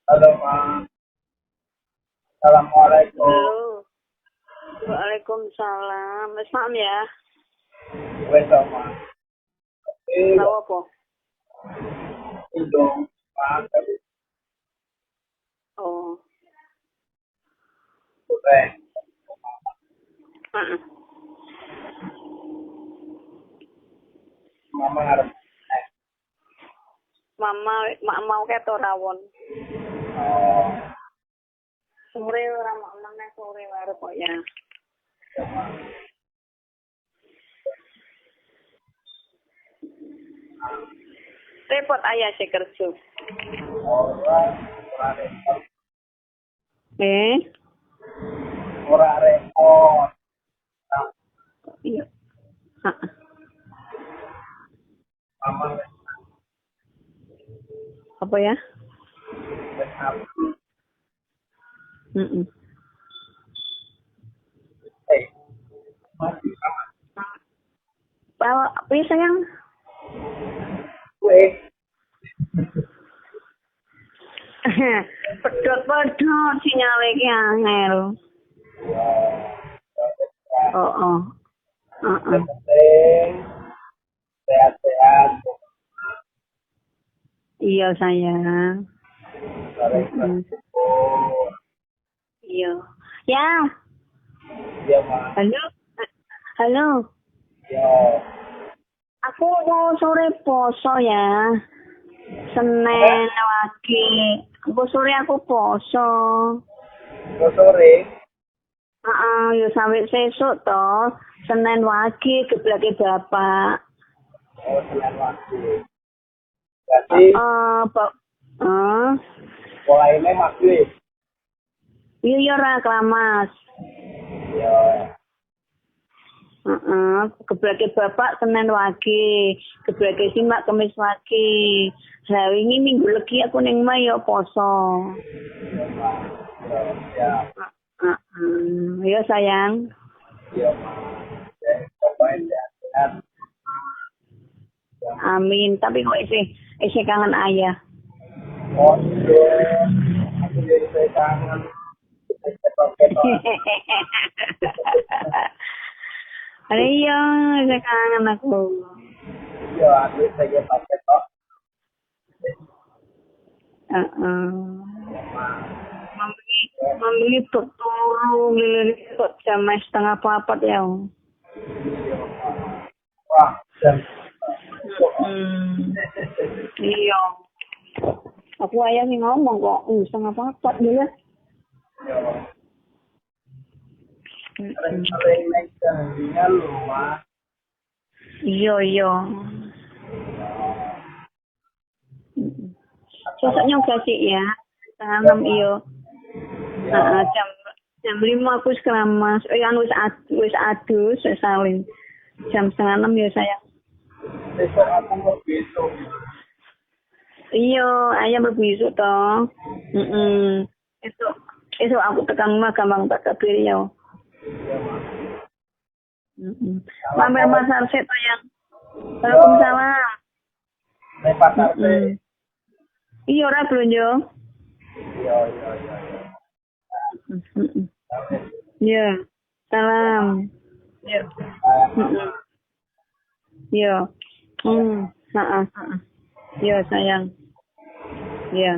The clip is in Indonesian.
Halo, Mas. Assalamualaikum. Halo. Waalaikumsalam. Wis paham ya? Wes, Mas. Tahu apa? Indong, Mas. Oh. Goreng. Heeh. Mama ngarep. Mama mau keto rawon. Oh, Sore ora mana sore wae kok ya. ya, Mas. Repot ayah sih kerja. Ora repot. Eh? Ora repot. Iya. Heeh. Mama Apa ya? wes nabung. Heeh. Mas. Bawa apa sayang? Wes. Pedot-pedot sinyal iki angel. Oh, oh. Heeh. Penting. Sehat-sehat. Iya sayang. Sore-sore. Iya. Ya. Iya, Mas. Halo. Halo. Yo. Aku mau sore poso ya. Senin lagi. Aku sore aku poso. Kok sore? Ya sampai sesuk toh. Senin wagi geblake bapak. Oh, Senin waktu. Jadi, Pak. mulainya maghrib. Iya ora kelamas. Yo. Geblake bapak Senin wagi. Geblake simak Kamis wagi. Lah wingi minggu legi aku ning omah ya poso. Ya. Ya sayang. Iya, Mas. Ya, pokoknya sehat. Amin. Tapi kok isih kangen ayah. Oh, iya. Aku jadi saya kangen. Iya, isih kangen aku. Iya, aku saya pakai tok. Mami turu ngilir kok jam 3:30 ya. Wah, jam. Iya. Aku ayah nih ngomong kok 3:30 dulu. Sering naik janjinya loh, Mas. Iya. Sosoknya enggak sih ya. 6 iyo. Jam 5 aku keramas. Wis adus salin. Jam 5:30 ya sayang. Besok aku mau besok. Iya, ayah berbisuk toh. Esok aku tekan rumah gampang tak kabir ya. Mampir pasar sih sayang. Waalaikumsalam. Naik pasar sih. Iya ora blonjo. Iya. Iya. Salam. Iya. Iya. Iya sayang. Iya.